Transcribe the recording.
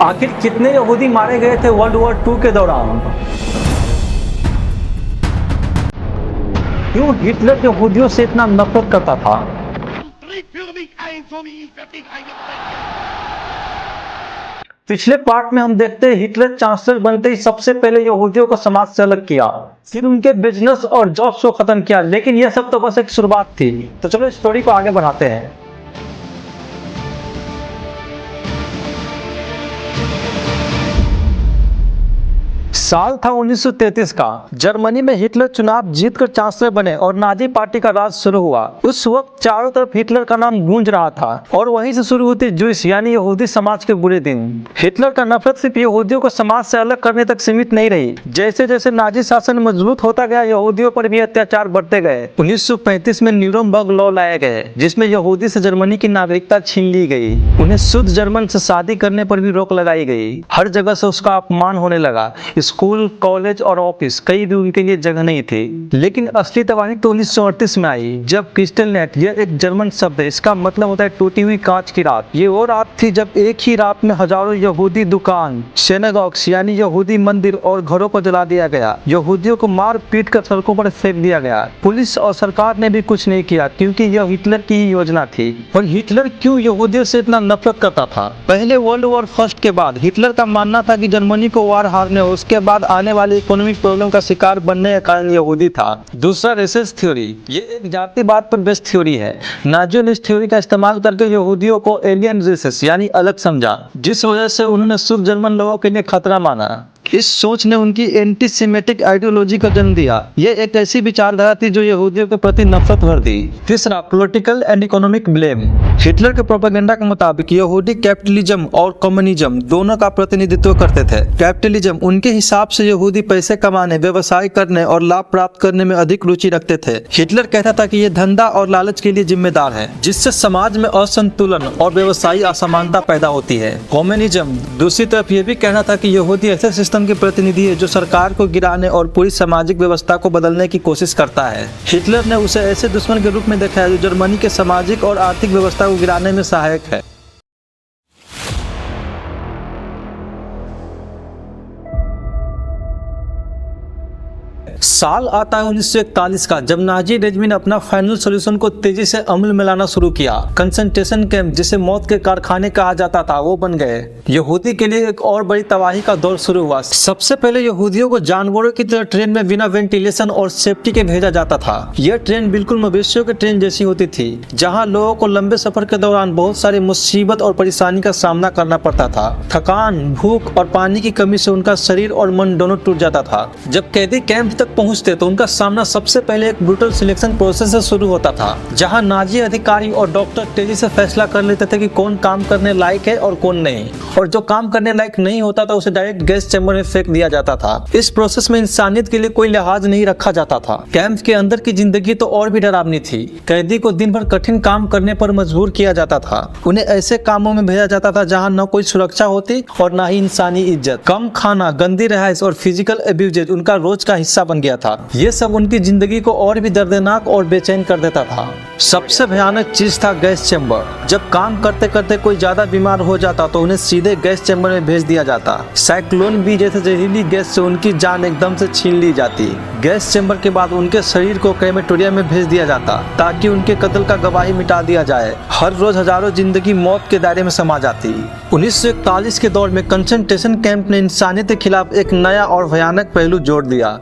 आखिर कितने यहूदी मारे गए थे वर्ल्ड वॉर 2 के दौरान? क्यों हिटलर यहूदियों से इतना नफरत करता था? पिछले पार्ट में हम देखते हैं हिटलर चांसलर बनते ही सबसे पहले यहूदियों को समाज से अलग किया, फिर उनके बिजनेस और जॉब्स को खत्म किया। लेकिन यह सब तो बस एक शुरुआत थी। तो चलो स्टोरी को आगे बढ़ाते हैं। साल था 1933 का। जर्मनी में हिटलर चुनाव जीतकर चांसलर बने और नाजी पार्टी का राज शुरू हुआ। उस वक्त चारों तरफ हिटलर का नाम गूंज रहा था और वहीं से शुरू होती ज्यूइश यानी यहूदी समाज के बुरे दिन। हिटलर का नफरत सिर्फ यहूदियों को समाज से अलग करने तक सीमित नहीं रही। जैसे जैसे नाजी शासन मजबूत होता गया, यहूदियों पर भी अत्याचार बढ़ते गए। 1935 में न्यूरमबर्ग लॉ लाए गए, जिसमें यहूदी से जर्मनी की नागरिकता छीन ली गई। उन्हें शुद्ध जर्मन से शादी करने पर भी रोक लगाई गई। हर जगह से उसका अपमान होने लगा। स्कूल, कॉलेज और ऑफिस कई भी उनके लिए जगह नहीं थी। लेकिन असली तबाही तो 1938 में आई, जब क्रिस्टलनेट, यह एक जर्मन शब्द है, इसका मतलब होता है टूटी हुई कांच की रात। ये वो रात थी जब एक ही रात में हजारों यहूदी दुकान, सिनेगॉग्स यानी यहूदी मंदिर और घरों को जला दिया गया। यहूदियों को मार पीट कर सड़कों पर फेंक दिया गया। पुलिस और सरकार ने भी कुछ नहीं किया, क्योंकि यह हिटलर की ही योजना थी। और हिटलर क्यों यहूदियों से इतना नफरत करता था? पहले वर्ल्ड वॉर फर्स्ट के बाद हिटलर का मानना था कि जर्मनी को वार हारने, उसके बाद आने वाली इकोनॉमिक प्रॉब्लम का शिकार बनने का कारण यहूदी था। दूसरा रेसेस थ्योरी, ये एक जातिवाद पर बेस्ड थ्योरी है। नाजियों ने इस थ्योरी का इस्तेमाल करके यहूदियों को एलियन रेसेस यानी अलग समझा, जिस वजह से उन्होंने शुद्ध जर्मन लोगों के लिए खतरा माना। इस सोच ने उनकी एंटी सेमेटिक आइडियोलॉजी का जन्म दिया। यह एक ऐसी विचारधारा थी जो यहूदियों के प्रति नफरत भर दी। तीसरा, political and economic blame. Hitler के प्रोपेगेंडा के मुताबिक यहूदी कैपिटलिज्म और कम्युनिज्म दोनों का प्रतिनिधित्व करते थे। कैपिटलिज्म, उनके हिसाब से यहूदी पैसे कमाने, व्यवसाय करने और लाभ प्राप्त करने में अधिक रुचि रखते थे। हिटलर कहता था कि यह धंधा और लालच के लिए जिम्मेदार है, जिससे समाज में असंतुलन और व्यवसायी असमानता पैदा होती है। कम्युनिज्म दूसरी तरफ यह भी कहना था कि यहूदी ऐसे सिस्टम के प्रतिनिधि है जो सरकार को गिराने और पूरी सामाजिक व्यवस्था को बदलने की कोशिश करता है। हिटलर ने उसे ऐसे दुश्मन के रूप में देखा है जो जर्मनी के सामाजिक और आर्थिक व्यवस्था को गिराने में सहायक है। साल आता है 1941 का, जब नाजी रेजिम ने अपना फाइनल सॉल्यूशन को तेजी से अमल में लाना शुरू किया। कंसंट्रेशन कैंप, जिसे मौत के कारखाने कहा जाता था, वो बन गए। यहूदी के लिए एक और बड़ी तबाही का दौर शुरू हुआ। सबसे पहले यहूदियों को जानवरों की तरह ट्रेन में बिना वेंटिलेशन और सेफ्टी के भेजा जाता था। यह ट्रेन बिल्कुल मवेशियों के ट्रेन जैसी होती थी, जहाँ लोगों को लंबे सफर के दौरान बहुत सारी मुसीबत और परेशानी का सामना करना पड़ता था। थकान, भूख और पानी की कमी से उनका शरीर और मन दोनों टूट जाता था। जब कैदी कैंप तक पहुंचते तो उनका सामना सबसे पहले एक ब्रूटल सिलेक्शन प्रोसेस से शुरू होता था, जहां नाजी अधिकारी और डॉक्टर तेजी से फैसला कर लेते थे कि कौन काम करने लायक है और कौन नहीं, और जो काम करने लायक नहीं होता था उसे डायरेक्ट गैस चैम्बर में फेंक दिया जाता था। इस प्रोसेस में इंसानियत के लिए कोई लिहाज नहीं रखा जाता था। कैंप के अंदर की जिंदगी तो और भी डरावनी थी। कैदी को दिन भर कठिन काम करने पर मजबूर किया जाता था। उन्हें ऐसे कामों में भेजा जाता था जहाँ न कोई सुरक्षा होती और न ही इंसानी इज्जत। कम खाना, गंदी रहाइश और फिजिकल एब्यूज उनका रोज का हिस्सा बन गया था। ये सब उनकी जिंदगी को और भी दर्दनाक और बेचैन कर देता था। सबसे भयानक चीज था गैस चैम्बर। जब काम करते करते कोई ज्यादा बीमार हो जाता तो उन्हें सीधे गैस चैम्बर में भेज दिया जाता। साइक्लोन बी जैसे जहरीली गैस से उनकी जान एकदम से छीन ली जाती। गैस चैम्बर के बाद उनके शरीर को क्रेमेटोरियम में भेज दिया जाता, ताकि उनके कत्ल का गवाही मिटा दिया जाए। हर रोज हजारों जिंदगी मौत के दायरे में समा जाती। 1941 के दौर में कंसंट्रेशन कैंप ने इंसानियत के खिलाफ एक नया और भयानक पहलू जोड़ दिया।